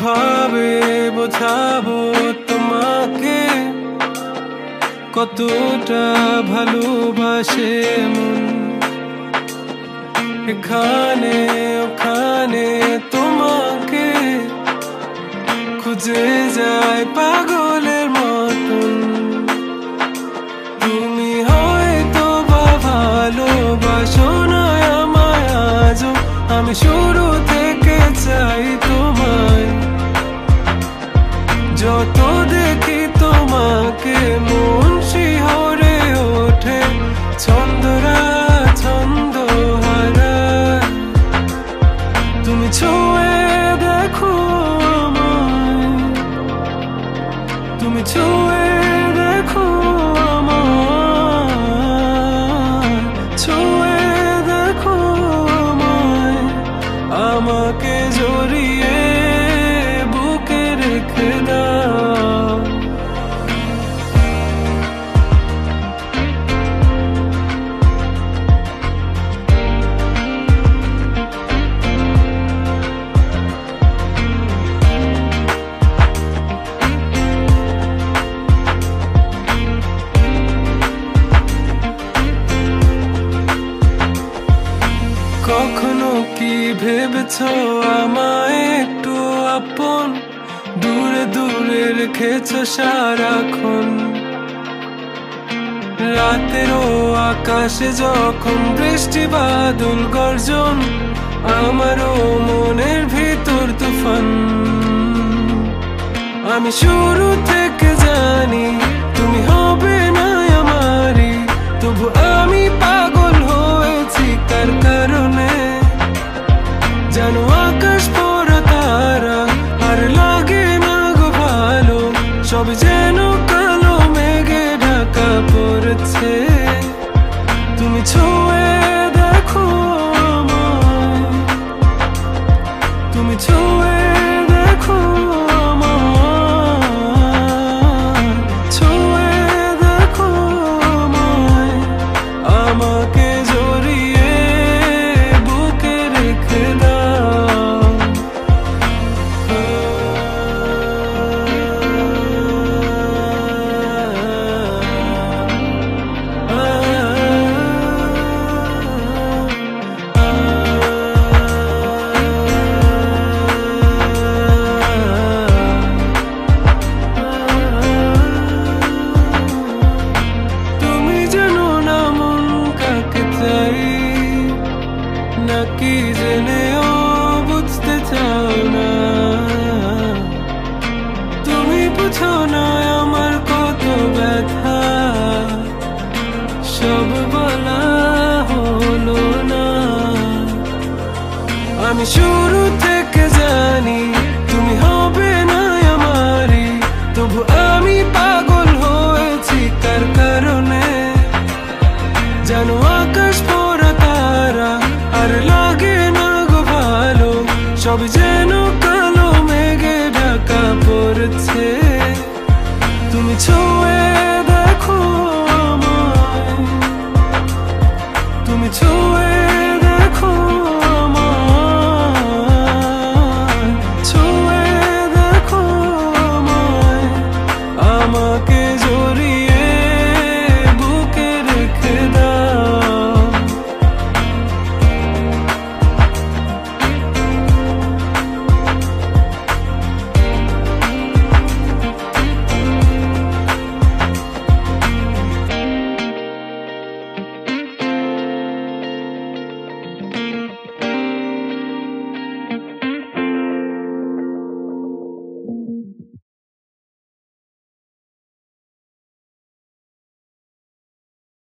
কিভাবে বোঝাবো তোমাকে কতটা ভালোবাসে মন। এখানে ওখানে তোমাকে খুঁজে যায় পাগলের মতন। তুমি হয়তো বা ভালোবাসো না আমায় আজও, আমি শুরু থেকে চাই তোমায়। যত দেখি তোমাকে মন শিহরে ওঠে, ছন্দরা ছন্দ হারায়। তুমি ছুঁয়ে দেখো আমায়, তুমি ছুঁয়ে দেখো আমায়, ছুঁয়ে দেখো আমায়। আমাকে জড়িয়ে বুকে রেখে দাও। কখনো কি ভেবেছো আমায় একটু আপন, দূরে দূরে রেখেছো সারাক্ষণ। রাতেরও আকাশে যখন বৃষ্টি বাদল গর্জন, আমারও মনের ভিতর তুফান। আমি শুরু থেকে জানি তুমি হবে না আমারই, তবু আমি পাগল হয়েছি তার কারণে। জানো আকাশ পড়া তারা আর লাগে না গো ভালো, সব যেন কালো মেঘে ঢাকা পড়েছে। তুমি ছুঁয়ে দেখো আমায়, তুমি ছুঁয়ে দেখো আমায়, ছুঁয়ে দেখো আমায়। আমাকে জড়িয়ে বুকে রেখে দাও। তুমি জানো না মন কাকে চাই, নাকি জেনেও বুঝতে চাও না। তুমি বুঝো না আমার কত ব্যথা, সব বলা হলো না। আমি শুরু থেকে জানি